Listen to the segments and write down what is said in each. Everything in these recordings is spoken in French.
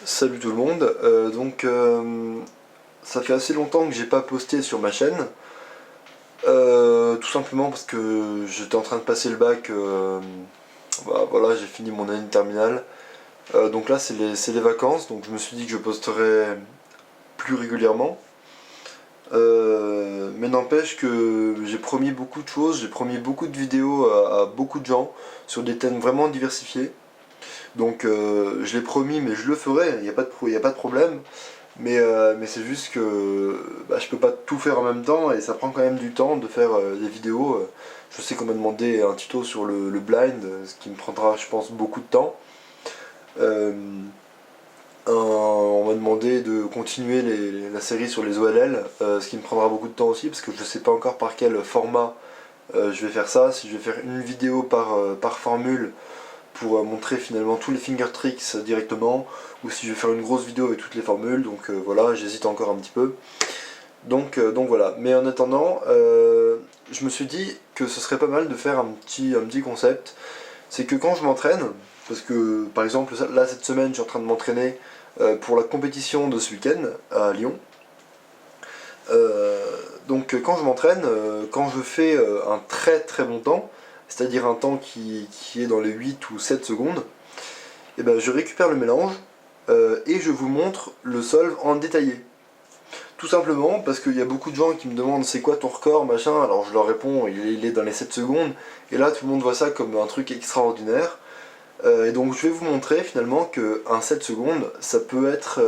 Salut tout le monde. Ça fait assez longtemps que j'ai pas posté sur ma chaîne. Tout simplement parce que j'étais en train de passer le bac. Voilà, j'ai fini mon année de terminale. Donc là, c'est les vacances. Donc je me suis dit que je posterai plus régulièrement. Mais n'empêche que j'ai promis beaucoup de choses. J'ai promis beaucoup de vidéos à beaucoup de gens sur des thèmes vraiment diversifiés. Donc je l'ai promis, mais je le ferai. Y a pas de problème. Mais c'est juste que je peux pas tout faire en même temps et ça prend quand même du temps de faire des vidéos. Je sais qu'on m'a demandé un tuto sur le blind, ce qui me prendra, je pense, beaucoup de temps. Euh, on m'a demandé de continuer la série sur les OLL, ce qui me prendra beaucoup de temps aussi parce que je sais pas encore par quel format je vais faire ça. Si je vais faire une vidéo par formule pour montrer finalement tous les finger tricks directement, ou si je vais faire une grosse vidéo avec toutes les formules, donc voilà, j'hésite encore un petit peu. Donc voilà, mais en attendant, je me suis dit que ce serait pas mal de faire un petit concept, c'est que quand je m'entraîne, parce que par exemple là cette semaine je suis en train de m'entraîner pour la compétition de ce week-end à Lyon. Euh, quand je m'entraîne, quand je fais un très très bon temps, c'est-à-dire un temps qui est dans les 8 ou 7 secondes, et ben, je récupère le mélange et je vous montre le solve en détaillé. Tout simplement parce qu'il y a beaucoup de gens qui me demandent c'est quoi ton record, machin, alors je leur réponds il est dans les 7 secondes, et là tout le monde voit ça comme un truc extraordinaire. Et donc je vais vous montrer finalement qu'un 7 secondes, ça peut être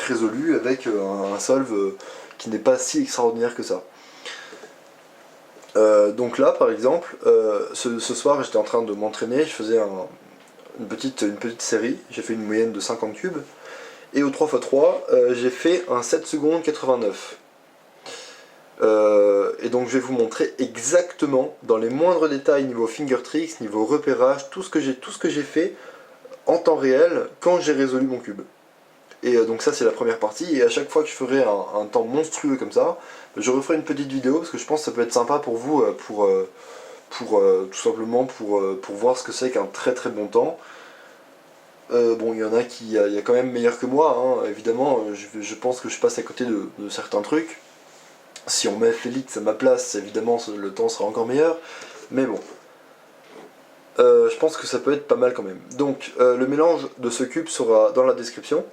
résolu avec un solve qui n'est pas si extraordinaire que ça. Donc là par exemple, ce soir j'étais en train de m'entraîner, je faisais une petite série, j'ai fait une moyenne de 50 cubes, et au 3x3, j'ai fait un 7 secondes 89. Et donc je vais vous montrer exactement, dans les moindres détails, niveau finger tricks, niveau repérage, tout ce que j'ai fait en temps réel quand j'ai résolu mon cube. Et donc ça c'est la première partie, et à chaque fois que je ferai un temps monstrueux comme ça, je referai une petite vidéo, parce que je pense que ça peut être sympa pour vous, tout simplement pour voir ce que c'est qu'un très très bon temps. Bon, il y en a il y a quand même meilleur que moi, hein. Évidemment, je pense que je passe à côté de certains trucs. Si on met Félix à ma place, évidemment, le temps sera encore meilleur. Mais bon, je pense que ça peut être pas mal quand même. Donc, le mélange de ce cube sera dans la description.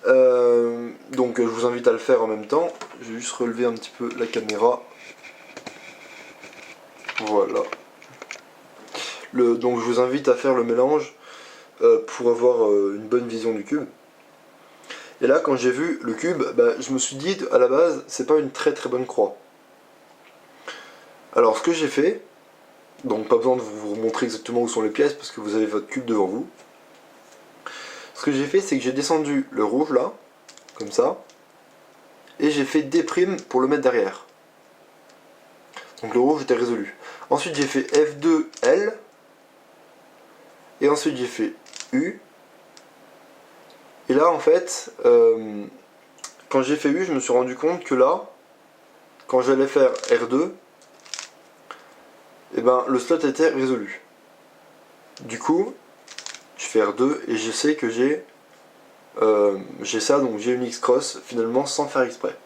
Donc, je vous invite à le faire en même temps. Je vais juste relever un petit peu la caméra. Voilà. Donc, je vous invite à faire le mélange pour avoir une bonne vision du cube. Et là, quand j'ai vu le cube, je me suis dit, à la base, c'est pas une très très bonne croix. Alors, ce que j'ai fait, donc pas besoin de vous montrer exactement où sont les pièces, parce que vous avez votre cube devant vous. Ce que j'ai fait, c'est que j'ai descendu le rouge, là, comme ça, et j'ai fait D' pour le mettre derrière. Donc le rouge était résolu. Ensuite, j'ai fait F2, L, et ensuite j'ai fait U. Et là, en fait, quand j'ai fait U, je me suis rendu compte que là, quand j'allais faire R2, et le slot était résolu. Du coup, je fais R2 et je sais que j'ai ça, donc j'ai une X-cross finalement sans faire exprès.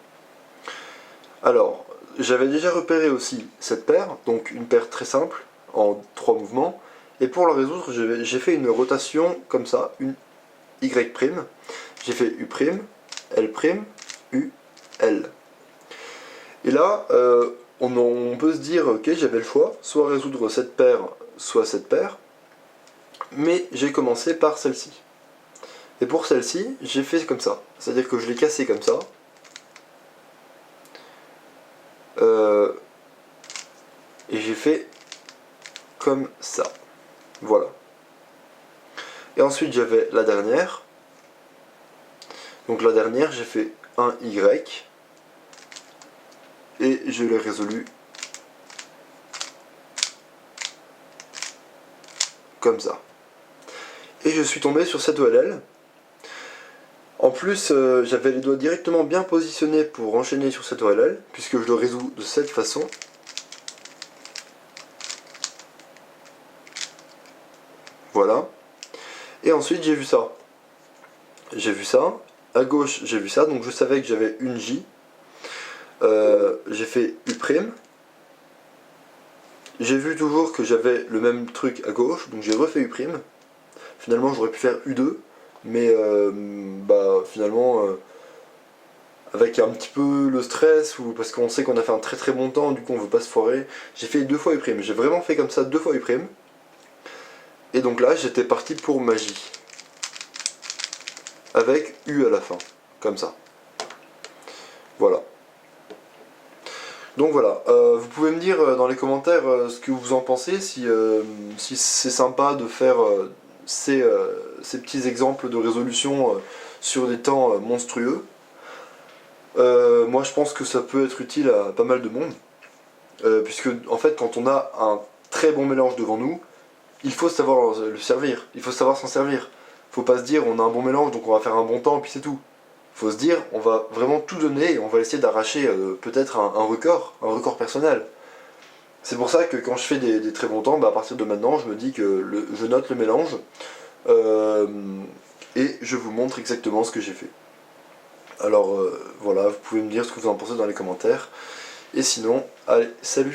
Alors, j'avais déjà repéré aussi cette paire, donc une paire très simple, en 3 mouvements, et pour la résoudre, j'ai fait une rotation comme ça, une Y', j'ai fait U', L', U, L. Et là, on peut se dire, ok, j'avais le choix, soit résoudre cette paire, soit cette paire, mais j'ai commencé par celle-ci. Et pour celle-ci, j'ai fait comme ça, c'est-à-dire que je l'ai cassée comme ça, et j'ai fait comme ça. Voilà. Et ensuite j'avais la dernière. Donc la dernière, j'ai fait un Y. Et je l'ai résolu comme ça. Et je suis tombé sur cette OLL. En plus, j'avais les doigts directement bien positionnés pour enchaîner sur cette OLL, puisque je le résous de cette façon. Voilà. Et ensuite, j'ai vu ça. j'ai vu ça. À gauche, j'ai vu ça, donc je savais que j'avais une J. J'ai fait U'. J'ai vu toujours que j'avais le même truc à gauche, donc j'ai refait U'. Finalement, j'aurais pu faire U2, mais bah finalement, avec un petit peu le stress, ou parce qu'on sait qu'on a fait un très très bon temps, du coup on veut pas se foirer, j'ai fait 2 fois U'. J'ai vraiment fait comme ça 2 fois U'. Et donc là, j'étais parti pour magie. Avec U à la fin, comme ça. Voilà. Donc voilà, vous pouvez me dire dans les commentaires ce que vous en pensez, si c'est sympa de faire ces petits exemples de résolution sur des temps monstrueux. Moi je pense que ça peut être utile à pas mal de monde, puisque en fait quand on a un très bon mélange devant nous, il faut savoir le servir, il faut savoir s'en servir. Faut pas se dire on a un bon mélange donc on va faire un bon temps et puis c'est tout. Faut se dire on va vraiment tout donner et on va essayer d'arracher peut-être un record personnel. C'est pour ça que quand je fais des très bons temps, bah à partir de maintenant je me dis que je note le mélange euh, et je vous montre exactement ce que j'ai fait. Alors voilà, vous pouvez me dire ce que vous en pensez dans les commentaires. Et sinon, allez, salut!